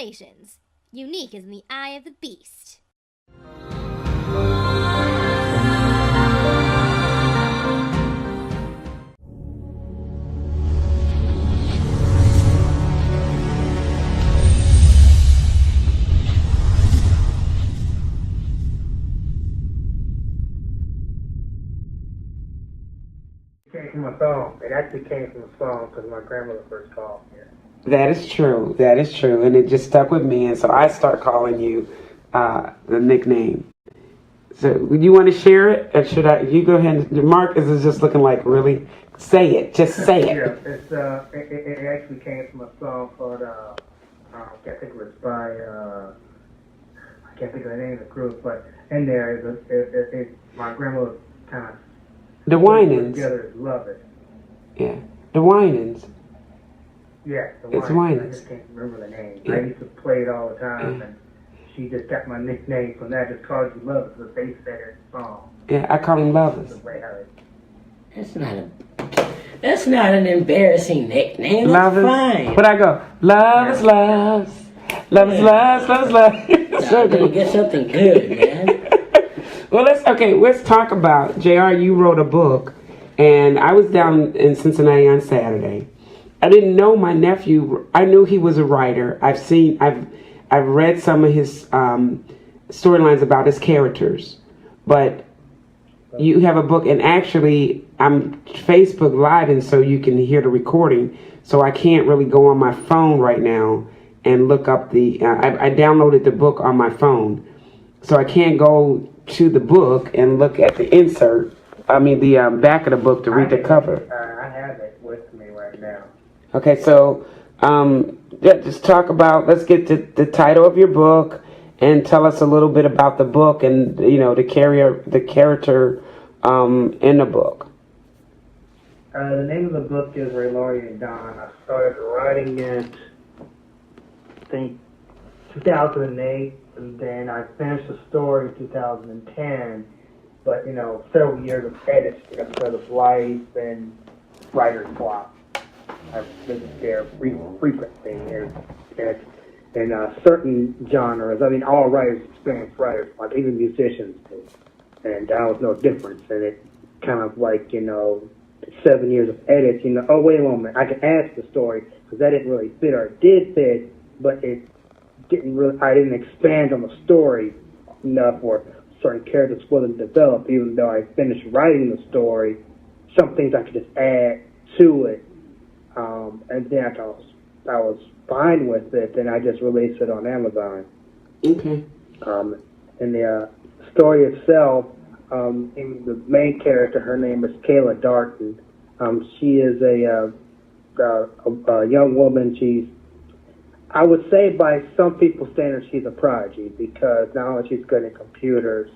interpretations. Unique as in the eye of the beast. Came from a song. It actually came from a song because my grandmother first called me. That is true. That is true. And it just stuck with me. And so I start calling you the nickname. So would you want to share it? Or should I? You go ahead. Mark is just looking like, really? Say it. Just say it. Yeah, it actually came from a song called, I can't think of it by, I can't think of the name of the group, but in there, my grandmother kind of The Winans. together is Love It. Yeah. The Winans. Yeah, It's I Winans. just can't remember the name. Yeah. I used to play it all the time, Yeah. and she just got my nickname from that. Just called you Love It because they said it in the song. Yeah, I call him Lovers. The way how it. That's not an embarrassing nickname. That's fine. But I go, loves, loves, loves, loves, loves, loves. So gonna get something good, man. Well, let's talk about, JR, you wrote a book, and I was down in Cincinnati on Saturday. I didn't know my nephew. I knew he was a writer. I've read some of his storylines about his characters, but you have a book, and actually I'm Facebook Live, and so you can hear the recording. So I can't really go on my phone right now and look up the. I downloaded the book on my phone, so I can't go to the book and look at the insert. I mean the back of the book to read the cover. I have it with me right now. Okay, so just talk about. Let's get the title of your book and tell us a little bit about the book and the character in the book. The name of the book is Raylorian Dawn. I started writing it, I think, 2008, and then I finished the story in 2010. But several years of edits because of life and writer's block. I've been there frequently in certain genres. I mean, all writers experience writers, like even musicians do. And that was no difference. And it kind of like, 7 years of edits, oh, wait a moment, I can add to the story because that didn't really fit, or it did fit, but it didn't really, I didn't expand on the story enough, or certain characters wasn't developed, even though I finished writing the story. Some things I could just add to it. And then after I was fine with it, then I just released it on Amazon. Okay. And the story itself, the main character, her name is Kayla Darton. She is a young woman. I would say by some people's standards, she's a prodigy because not only she's good at computers,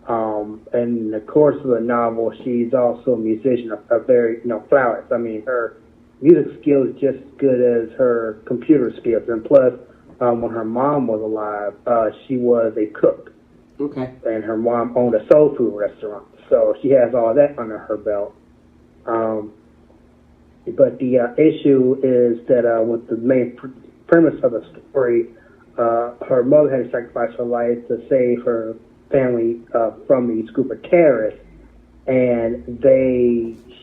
and in the course of the novel, she's also a musician, a very, flawless. I mean, her music skills just as good as her computer skills. And plus, when her mom was alive, she was a cook. Okay. And her mom owned a soul food restaurant. So she has all that under her belt. But the issue is that with the main premise of the story, her mother had to sacrifice her life to save her family from these group of terrorists. And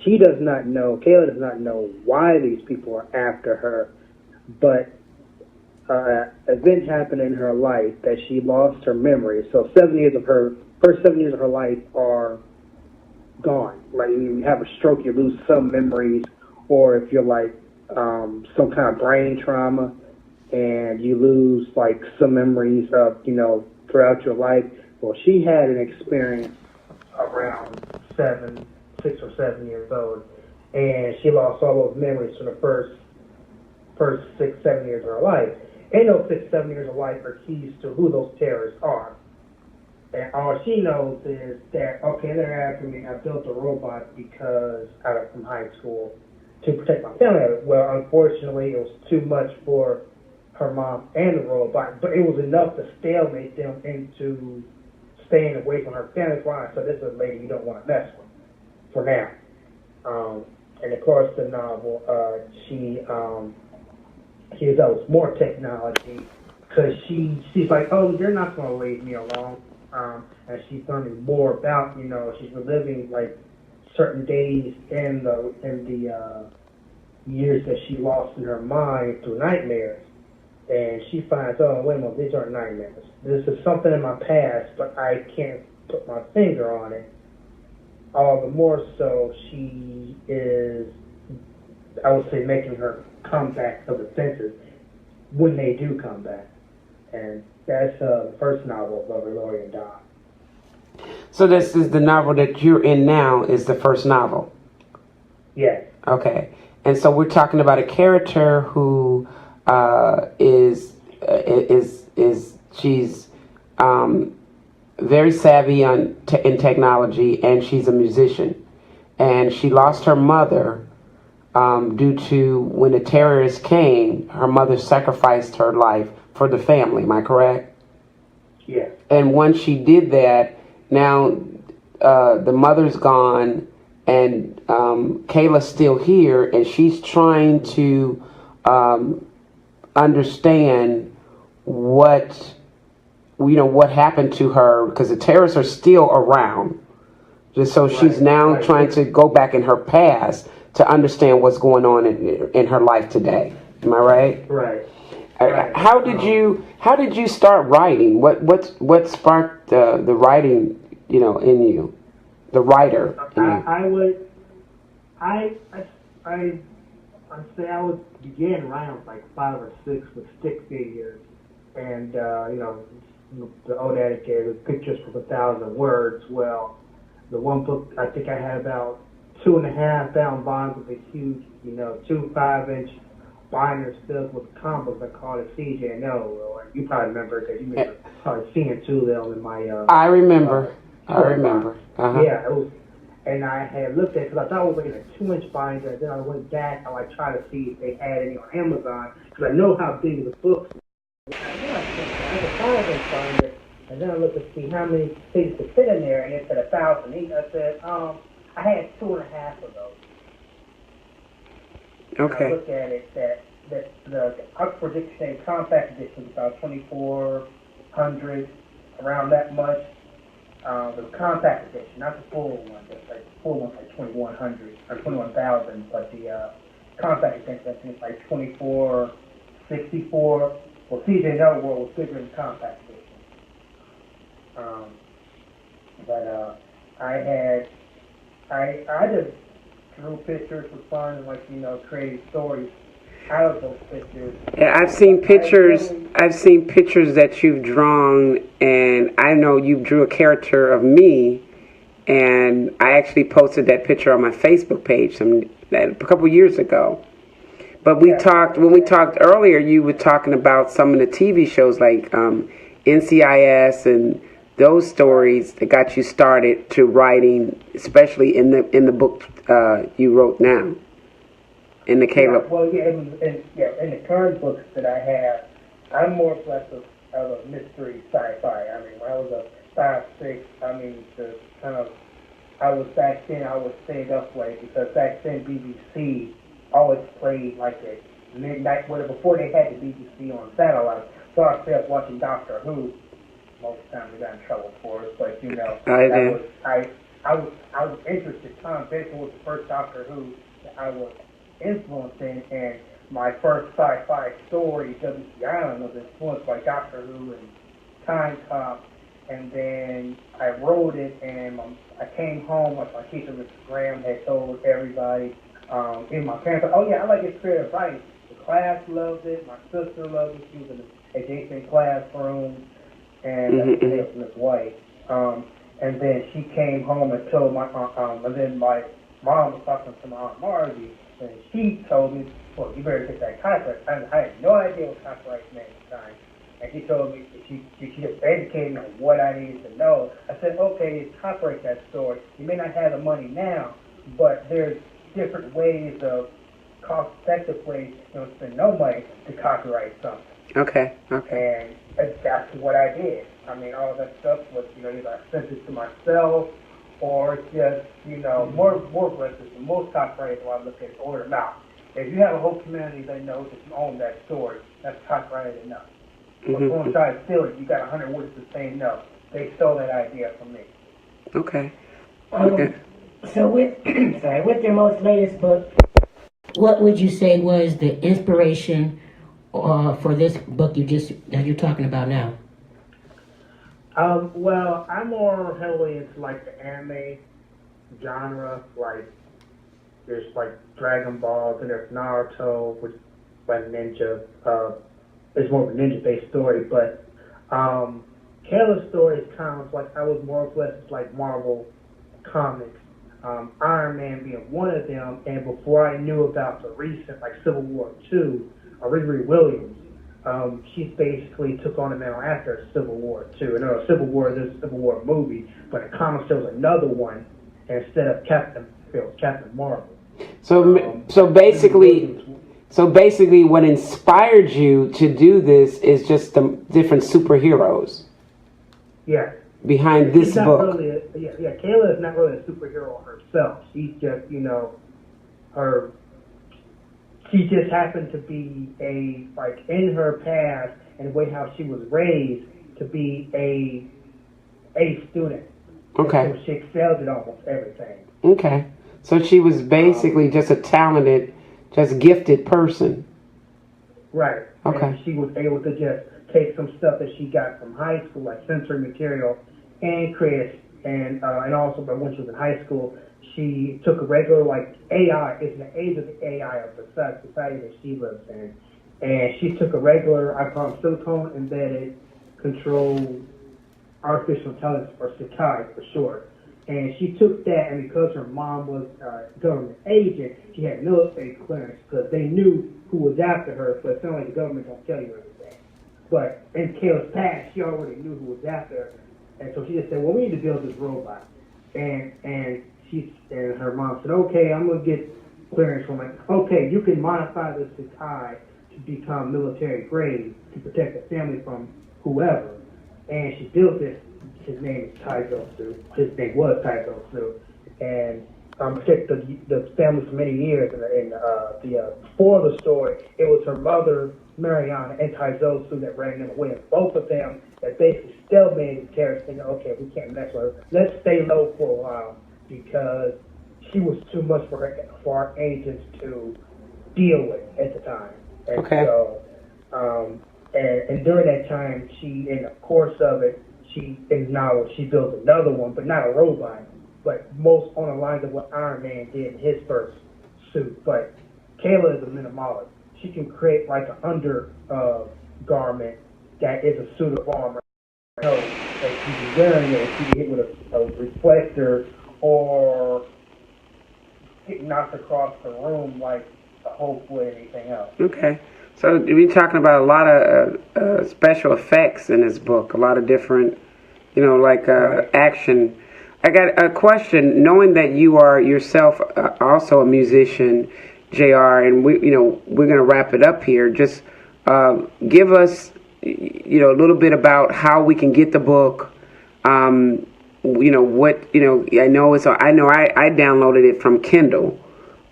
Kayla does not know why these people are after her, but event happened in her life that she lost her memory. So first 7 years of her life are gone. Like you have a stroke, you lose some memories, or if you're like some kind of brain trauma, and you lose like some memories of throughout your life. Well, she had an experience around 6 or 7 years old, and she lost all those memories from the first 6, 7 years of her life. And those 6, 7 years of life are keys to who those terrorists are. And all she knows is that, okay, they're after me. I built a robot from high school to protect my family. Well, unfortunately, it was too much for her mom and the robot, but it was enough to stalemate them into staying away from her family. So this is a lady you don't want to mess with for now. And of course, the novel, she develops more technology, because she's like, oh, you're not going to leave me alone. And she's learning more about, she's reliving like certain days in the years that she lost in her mind through nightmares. And she finds, oh, wait a minute, these aren't nightmares. This is something in my past, but I can't put my finger on it. All the more so, she is, I would say, making her comeback of the senses when they do come back. And that's the first novel of Raylorian Dawn. So this is the novel that you're in now is the first novel? Yes. Okay. And so we're talking about a character who is she's very savvy in technology, and she's a musician. And she lost her mother due to when the terrorists came, her mother sacrificed her life for the family. Am I correct? Yes. And once she did that, now the mother's gone, and Kayla's still here, and she's trying to understand what happened to her, because the terrorists are still around. Just so she's now trying to go back in her past to understand what's going on in her life today. Am I right? Right. How did you start writing? What sparked the writing, in you, the writer in you? I'd say I would begin around like 5 or 6 with stick figures, and the old adage is pictures for 1,000 words. Well, the one book I think I had about 2.5 bound bonds with a huge, 2 5-inch binders filled with comics. I called it CJNO. Or you probably remember it because you may have probably seen it too, though, in my. I remember. Uh-huh. Yeah, it was. And I had looked at it because I thought it was like a 2-inch binder, and then I went back and I tried to see if they had any on Amazon, because I know how big the books were. I had a 5-inch binder, and then I looked to see how many pages to fit in there, and it said 1,000 each. I said, I had 2.5 of those. Okay. And I looked at it that the Oxford Dictionary Compact Edition was about 2,400, around that much. The compact edition, not the full one. The full one's like 2,100 or 21,000, but the compact edition I think it's like 2,464. Well, CJ World was bigger than the compact edition. But I just drew pictures for fun and created stories out of those pictures. Yeah, I've seen pictures that you've drawn, and I know you drew a character of me, and I actually posted that picture on my Facebook page a couple years ago. But when we talked earlier, you were talking about some of the TV shows like NCIS and those stories that got you started to writing, especially in the book you wrote now. In the Caleb. In the current books that I have, I'm more or less of a mystery sci-fi. I mean, when I was a 5'6", I was back then, I would stay up late, because back then BBC always played like at midnight, before they had the BBC on satellite. So I stayed up watching Doctor Who. Most of the time we got in trouble for it, but I was interested. Tom Baker was the first Doctor Who that I was influencing, and my first sci-fi story, W.C. Island, was influenced by Doctor Who and Time Cop, and then I wrote it, and I came home with my teacher, Mr. Graham, had told everybody in my parents, oh yeah, I like his creative writing. The class loved it, my sister loved it, she was in the adjacent classroom, and that's Miss White. And then she came home and told my and then my mom was talking to my Aunt Margie, and she told me, well, you better get that copyright. I had no idea what copyright meant at the time. And she told me, she just educated me on what I needed to know. I said, okay, copyright that story. You may not have the money now, but there's different ways of cost-effective ways, to spend no money to copyright something. Okay. And that's what I did. I mean, all that stuff was, either I sent it to myself, or just, more versus most copyrights when I look at it, order them out. If you have a whole community that knows that you own that story, that's copyrighted enough. Or someone tries to steal it, you got 100 witnesses saying no. They stole that idea from me. Okay. So with with your most latest book, what would you say was the inspiration for this book that you're talking about now? Well, I'm more heavily into like the anime genre, like there's like Dragon Ball, and there's Naruto, which is like ninja. It's more of a ninja-based story, but Kayla's story is kind of like I was more or less like Marvel comics. Iron Man being one of them, and before I knew about the recent like Civil War II, Riri Williams, she basically took on the mantle after Civil War II. And Civil War, there's a Civil War movie, but in comics there was another one, and instead of Captain, it was Captain Marvel. So basically, what inspired you to do this is just the different superheroes. Yeah. Behind this book. Really Kayla is not really a superhero herself. She's just, she just happened to be in her past and the way how she was raised to be a student. Okay. And so she excelled at almost everything. Okay. So she was basically just a talented, just gifted person. Right. Okay. And she was able to just take some stuff that she got from high school, like sensory material, and create and also, but when she was in high school, she took a regular like AI. It's the age of the AI of the society that she lives in, and she took a regular, I call them silicone embedded controlled artificial intelligence, or SICAI for short. And she took that, and because her mom was a government agent, she had military clearance because they knew who was after her. But it's not like the government don't tell you everything. But in Kayla's past, she already knew who was after her. And so she just said, well, we need to build this robot. And her mom said, okay, I'm going to get clearance from it. Okay, you can modify this SICAI to become military grade to protect the family from whoever. And she built this. His name is Taizosu. His name was Taizosu. And protected the family for many years. And before the story, it was her mother, Mariana, and Taizosu that ran them away. And both of them that basically still made the character think, okay, we can't mess with her. Let's stay low for a while because she was too much for our agents to deal with at the time. And okay. So, and during that time, she, in the course of it, she built another one, but not a robot, but most on the lines of what Iron Man did in his first suit. But Kayla is a minimalist. She can create like an garment that is a suit of armor. That she's wearing it, she can hit with a reflector or get knocked across the room like a Hulk would anything else. Okay. So we're talking about a lot of special effects in this book, a lot of different, action. I got a question. Knowing that you are yourself also a musician, JR, and we're going to wrap it up here. Just give us, a little bit about how we can get the book. I downloaded it from Kindle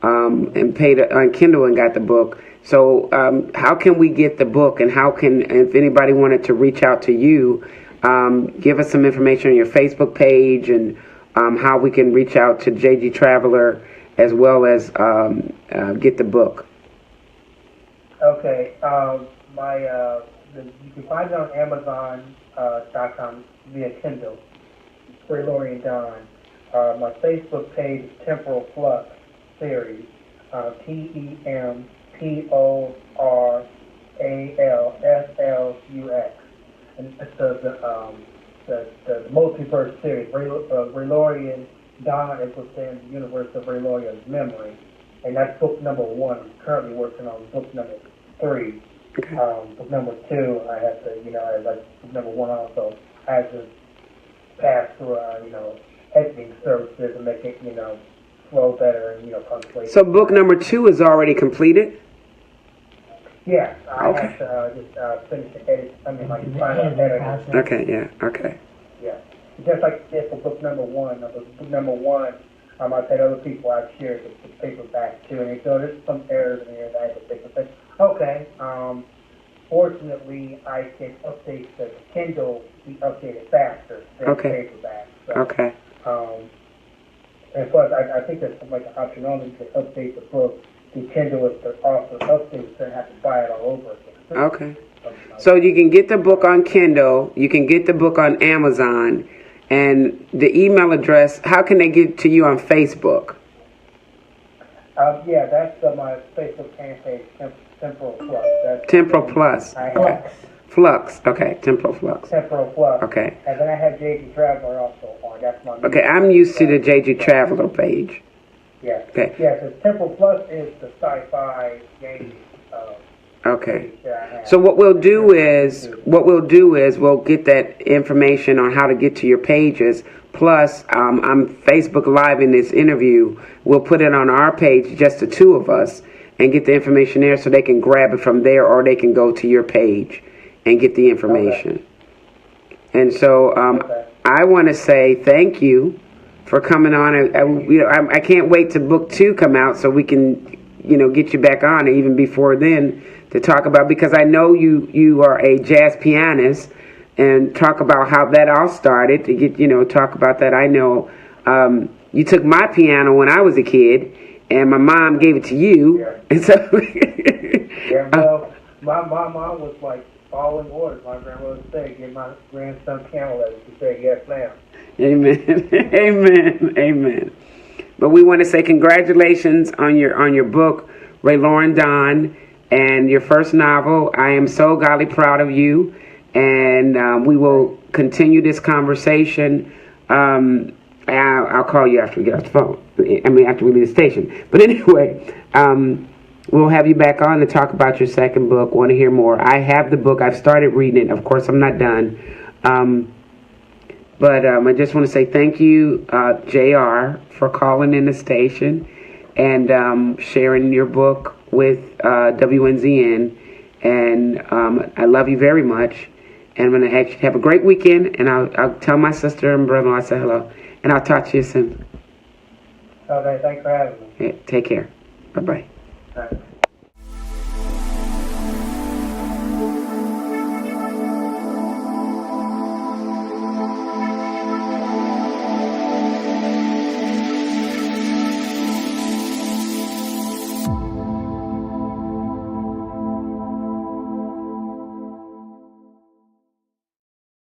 and paid on Kindle and got the book. So how can we get the book, and if anybody wanted to reach out to you, give us some information on your Facebook page and how we can reach out to JGTraveler as well as get the book. Okay. You can find it on Amazon.com via Kindle. Raylorian Dawn. My Facebook page is Temporal Flux Series. TEMPORALFLUX, and it's the multiverse series. Raylorian Dawn is within the universe of Raylorian's memory, and that's book number 1. I'm currently working on book number 3. Okay. Book number 2, I have to, book number 1 also, I have to pass through, editing services and make it, flow better and, punctuate. So book number 2 is already completed? Yeah, I Okay. have to just finish the edit. Final edit. Okay, yeah, okay. Yeah. Just like this for book number 1. Book number 1, I've had other people I've shared the paperback too, and they go, there's some errors in here that I have to fix. Okay. fortunately, I can update the Kindle, be updated faster than paperback. So, Okay. And plus, I think there's like an option on you can update the book. The Kindle is the author updates, so you have to buy it all over again. Okay. So you can get the book on Kindle, you can get the book on Amazon, and the email address, how can they get to you on Facebook? Yeah, that's my Facebook fan page, Temporal Plus. That's Temporal Plus. Flux. Okay, Temporal Flux. Temporal Plus. Okay. And then I have JGTraveler also on. That's my Okay, I'm used to the JGTraveler page. Yeah. Okay. Yeah, so Temporal Plus is the sci-fi game. Okay. So what we'll do is we'll get that information on how to get to your pages. Plus, I'm Facebook Live in this interview. We'll put it on our page, just the two of us, and get the information there so they can grab it from there, or they can go to your page and get the information. Okay. And so I want to say thank you for coming on. I can't wait till book 2 come out so we can, get you back on, and even before then, to talk about, because I know you are a jazz pianist, and talk about how that all started, to get, talk about that. I know you took my piano when I was a kid, and my mom gave it to you. Yeah. And so yeah, well, my mom was like following orders. My grandmother would say, give my grandson piano lessons. She said, yes, ma'am. Amen. Amen. Amen. But we want to say congratulations on your book, Raylorian Dawn, and your first novel. I am so golly proud of you, and we will continue this conversation. I'll call you after we get off the phone. After we leave the station. But anyway, we'll have you back on to talk about your second book. Want to hear more? I have the book. I've started reading it. Of course, I'm not done. But I just want to say thank you, JR, for calling in the station and sharing your book with WNZN. And I love you very much. And I'm going to ask you to have a great weekend. And I'll tell my sister and brother-in-law I say hello. And I'll talk to you soon. Okay, thanks for having me. Yeah, take care. Bye-bye. All right.